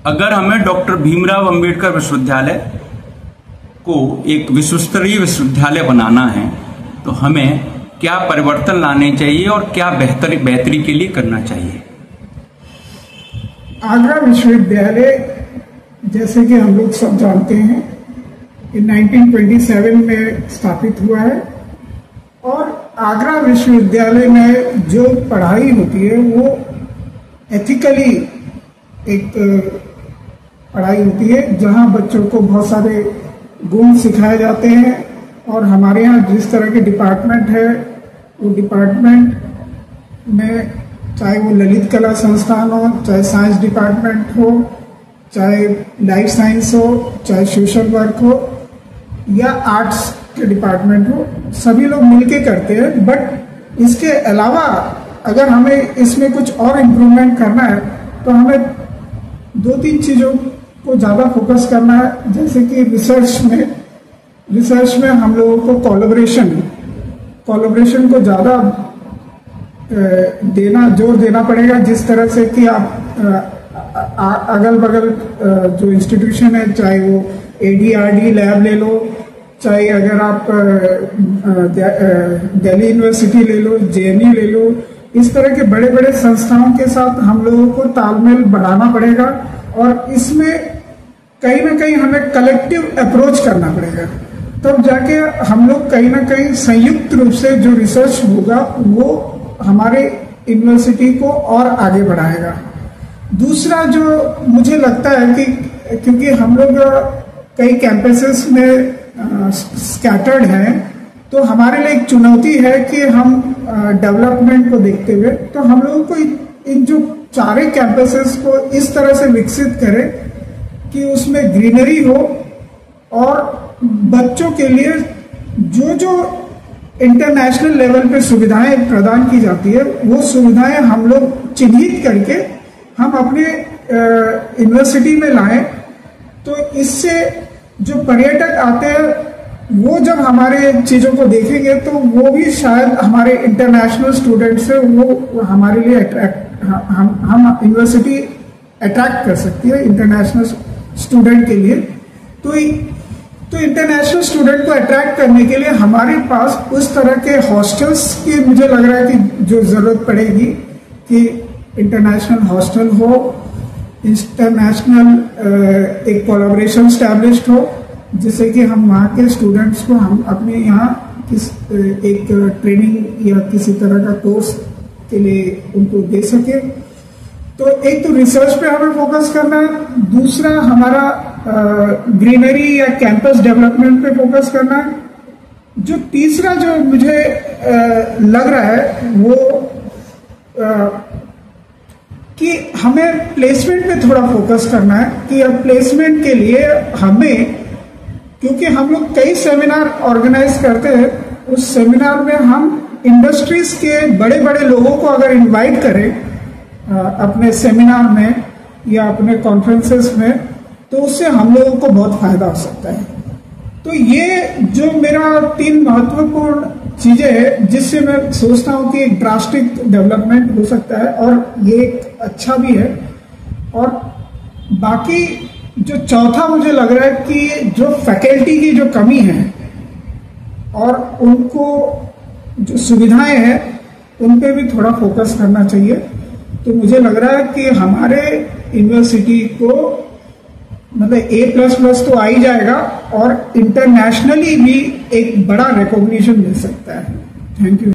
अगर हमें डॉक्टर भीमराव अंबेडकर विश्वविद्यालय को एक विश्वस्तरीय विश्वविद्यालय बनाना है तो हमें क्या परिवर्तन लाने चाहिए और क्या बेहतरी के लिए करना चाहिए? आगरा विश्वविद्यालय, जैसे कि हम लोग सब जानते हैं, 1927 में स्थापित हुआ है और आगरा विश्वविद्यालय में जो पढ़ाई होती है वो एथिकली एक पढ़ाई होती है, जहां बच्चों को बहुत सारे गुण सिखाए जाते हैं। और हमारे यहाँ जिस तरह के डिपार्टमेंट है, वो डिपार्टमेंट में चाहे वो ललित कला संस्थान हो, चाहे साइंस डिपार्टमेंट हो, चाहे लाइफ साइंस हो, चाहे सोशल वर्क हो या आर्ट्स के डिपार्टमेंट हो, सभी लोग मिलके करते हैं। बट इसके अलावा अगर हमें इसमें कुछ और इम्प्रूवमेंट करना है तो हमें 2-3 चीज़ों को ज़्यादा फोकस करना है। जैसे कि रिसर्च में हम लोगों को कोलैबोरेशन को ज़्यादा जोर देना पड़ेगा। जिस तरह से कि आप अगल बगल जो इंस्टीट्यूशन है, चाहे वो ADRD लैब ले लो, चाहे अगर आप दिल्ली यूनिवर्सिटी ले लो, JNU ले लो, इस तरह के बड़े बड़े संस्थाओं के साथ हम लोगों को तालमेल बढ़ाना पड़ेगा और इसमें कहीं ना कहीं हमें कलेक्टिव अप्रोच करना पड़ेगा। तब जाके हम लोग कहीं ना कहीं संयुक्त रूप से जो रिसर्च होगा वो हमारे यूनिवर्सिटी को और आगे बढ़ाएगा। दूसरा जो मुझे लगता है कि क्योंकि हम लोग कई कैंपसेस में स्कैटर्ड हैं, तो हमारे लिए एक चुनौती है कि हम डेवलपमेंट को देखते हुए तो हम लोगों को इन जो चारे कैंपसेस को इस तरह से विकसित करें कि उसमें ग्रीनरी हो और बच्चों के लिए जो इंटरनेशनल लेवल पे सुविधाएं प्रदान की जाती है, वो सुविधाएं हम लोग चिन्हित करके हम अपने यूनिवर्सिटी में लाएं। तो इससे जो पर्यटक आते हैं वो जब हमारे चीज़ों को देखेंगे तो वो भी शायद हमारे इंटरनेशनल स्टूडेंट से वो हमारे लिए हम यूनिवर्सिटी अट्रैक्ट कर सकती है इंटरनेशनल स्टूडेंट के लिए। तो इंटरनेशनल स्टूडेंट को अट्रैक्ट करने के लिए हमारे पास उस तरह के हॉस्टल्स की मुझे लग रहा है कि जो ज़रूरत पड़ेगी कि इंटरनेशनल हॉस्टल हो, इंटरनेशनल एक कोलैबोरेशन स्टैब्लिश्ड हो, जिससे कि हम वहाँ के स्टूडेंट्स को हम अपने यहाँ एक ट्रेनिंग या किसी तरह का कोर्स के लिए उनको दे सके। तो एक तो रिसर्च पे हमें फोकस करना है, दूसरा हमारा ग्रीनरी या कैंपस डेवलपमेंट पे फोकस करना है। जो तीसरा जो मुझे लग रहा है वो कि हमें प्लेसमेंट पे थोड़ा फोकस करना है कि अब प्लेसमेंट के लिए हमें, क्योंकि हम लोग कई सेमिनार ऑर्गेनाइज करते हैं, उस सेमिनार में हम इंडस्ट्रीज के बड़े बड़े लोगों को अगर इनवाइट करें अपने सेमिनार में या अपने कॉन्फ्रेंसेस में, तो उससे हम लोगों को बहुत फायदा हो सकता है। तो ये जो मेरा 3 महत्वपूर्ण चीजें हैं जिससे मैं सोचता हूं कि एक ड्रास्टिक डेवलपमेंट हो सकता है और ये एक अच्छा भी है। और बाकी जो चौथा मुझे लग रहा है कि जो फैकल्टी की जो कमी है और उनको जो सुविधाएं हैं उन पे भी थोड़ा फोकस करना चाहिए। तो मुझे लग रहा है कि हमारे यूनिवर्सिटी को मतलब A++ तो आ ही जाएगा और इंटरनेशनली भी एक बड़ा रिकॉग्निशन मिल सकता है। Thank you.